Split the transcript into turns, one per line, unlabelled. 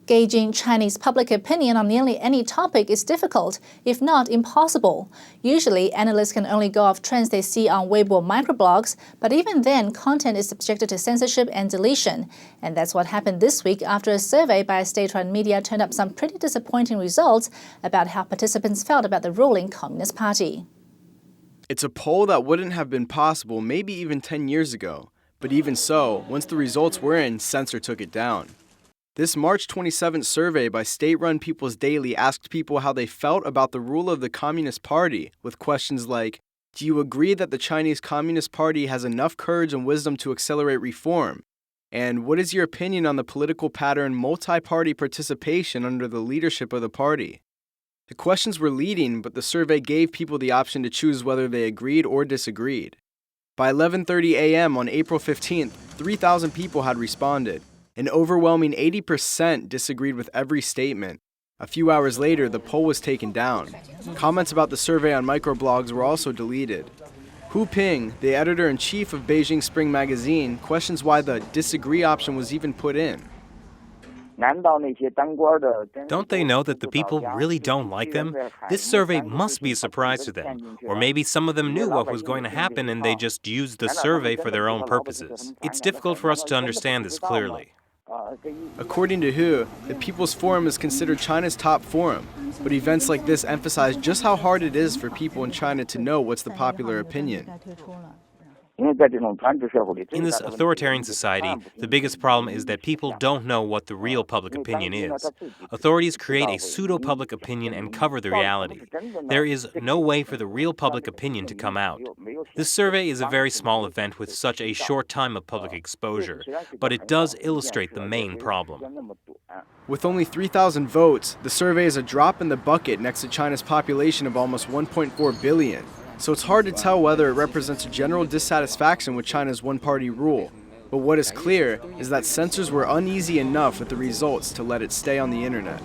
Gauging Chinese public opinion on nearly any topic is difficult, if not impossible. Usually, analysts can only go off trends they see on Weibo microblogs, but even then, content is subjected to censorship and deletion. And that's what happened this week after a survey by a state-run media turned up some pretty disappointing results about how participants felt about the ruling Communist Party.
It's a poll that wouldn't have been possible maybe even 10 years ago. But even so, once the results were in, censor took it down. This March 27th survey by state-run People's Daily asked people how they felt about the rule of the Communist Party, with questions like, do you agree that the Chinese Communist Party has enough courage and wisdom to accelerate reform? And what is your opinion on the political pattern multi-party participation under the leadership of the party? The questions were leading, but the survey gave people the option to choose whether they agreed or disagreed. By 11:30 a.m. on April 15th, 3,000 people had responded. An overwhelming 80% disagreed with every statement. A few hours later, the poll was taken down. Comments about the survey on microblogs were also deleted. Hu Ping, the editor-in-chief of Beijing Spring Magazine, questions why the disagree option was even put in.
Don't they know that the people really don't like them? This survey must be a surprise to them. Or maybe some of them knew what was going to happen and they just used the survey for their own purposes. It's difficult for us to understand this clearly.
According to Hu, the People's Forum is considered China's top forum, but events like this emphasize just how hard it is for people in China to know what's the popular opinion.
In this authoritarian society, the biggest problem is that people don't know what the real public opinion is. Authorities create a pseudo-public opinion and cover the reality. There is no way for the real public opinion to come out. This survey is a very small event with such a short time of public exposure, but it does illustrate the main problem.
With only 3,000 votes, the survey is a drop in the bucket next to China's population of almost 1.4 billion. So it's hard to tell whether it represents a general dissatisfaction with China's one-party rule. But what is clear is that censors were uneasy enough with the results to let it stay on the internet.